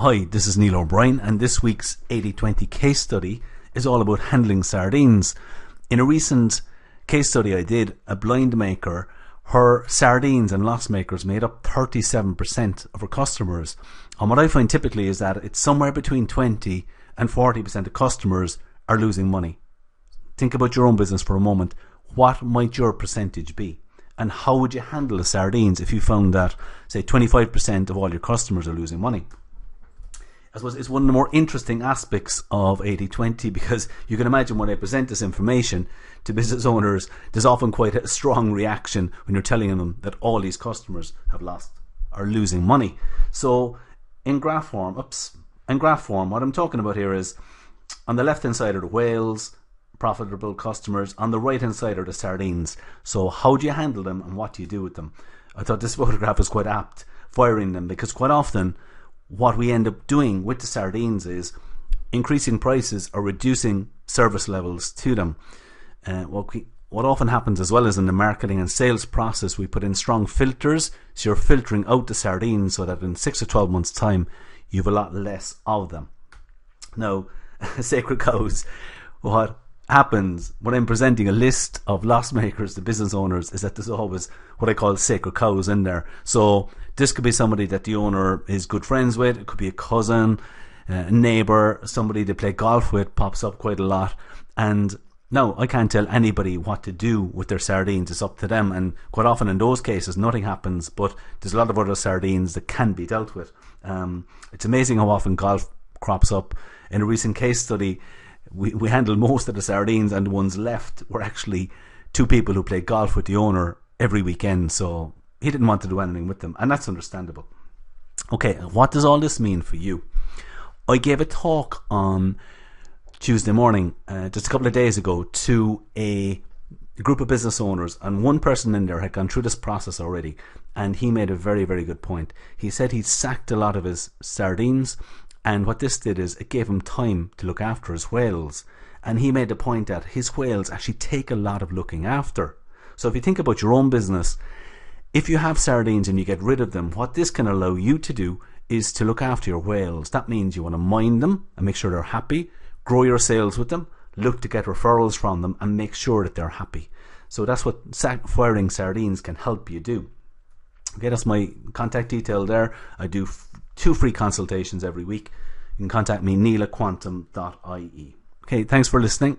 Hi, this is Neil O'Brien, and this week's 80/20 case study is all about handling sardines. In a recent case study I did, a blind maker, her sardines and loss makers made up 37% of her customers. And what I find typically is that it's somewhere between 20 and 40% of customers are losing money. Think about your own business for a moment. What might your percentage be? And how would you handle the sardines if you found that, say, 25% of all your customers are losing money? I suppose it's one of the more interesting aspects of 80/20, because you can imagine when I present this information to business owners, there's often quite a strong reaction when you're telling them that all these customers are losing money. So in graph form, what I'm talking about here is on the left hand side are the whales, profitable customers, on the right hand side are the sardines. So how do you handle them and what do you do with them? I thought this photograph was quite apt, firing them, because quite often what we end up doing with the sardines is increasing prices or reducing service levels to them. What often happens as well is in the marketing and sales process, we put in strong filters, so you're filtering out the sardines so that in 6 or 12 months time you have a lot less of them. Now, sacred cows, what happens when I'm presenting a list of loss makers to business owners is that there's always what I call sacred cows in there. So this could be somebody that the owner is good friends with, it could be a cousin, a neighbour, somebody they play golf with, pops up quite a lot. And no, I can't tell anybody what to do with their sardines, it's up to them. And quite often in those cases nothing happens, but there's a lot of other sardines that can be dealt with. It's amazing how often golf crops up. In a recent case study, we handled most of the sardines, and the ones left were actually two people who played golf with the owner every weekend, so he didn't want to do anything with them, and that's understandable. Okay, what does all this mean for you? I gave a talk on Tuesday morning, just a couple of days ago, to a group of business owners, and one person in there had gone through this process already, and he made a very, very good point. He said he'd sacked a lot of his sardines, and what this did is it gave him time to look after his whales. And he made the point that his whales actually take a lot of looking after. So if you think about your own business, if you have sardines and you get rid of them, what this can allow you to do is to look after your whales. That means you want to mind them and make sure they're happy, grow your sales with them, look to get referrals from them, and make sure that they're happy. So that's what firing sardines can help you do. Okay, that's my contact detail there. I do 2 free consultations every week. You can contact me, neil@quantum.ie. Okay, thanks for listening.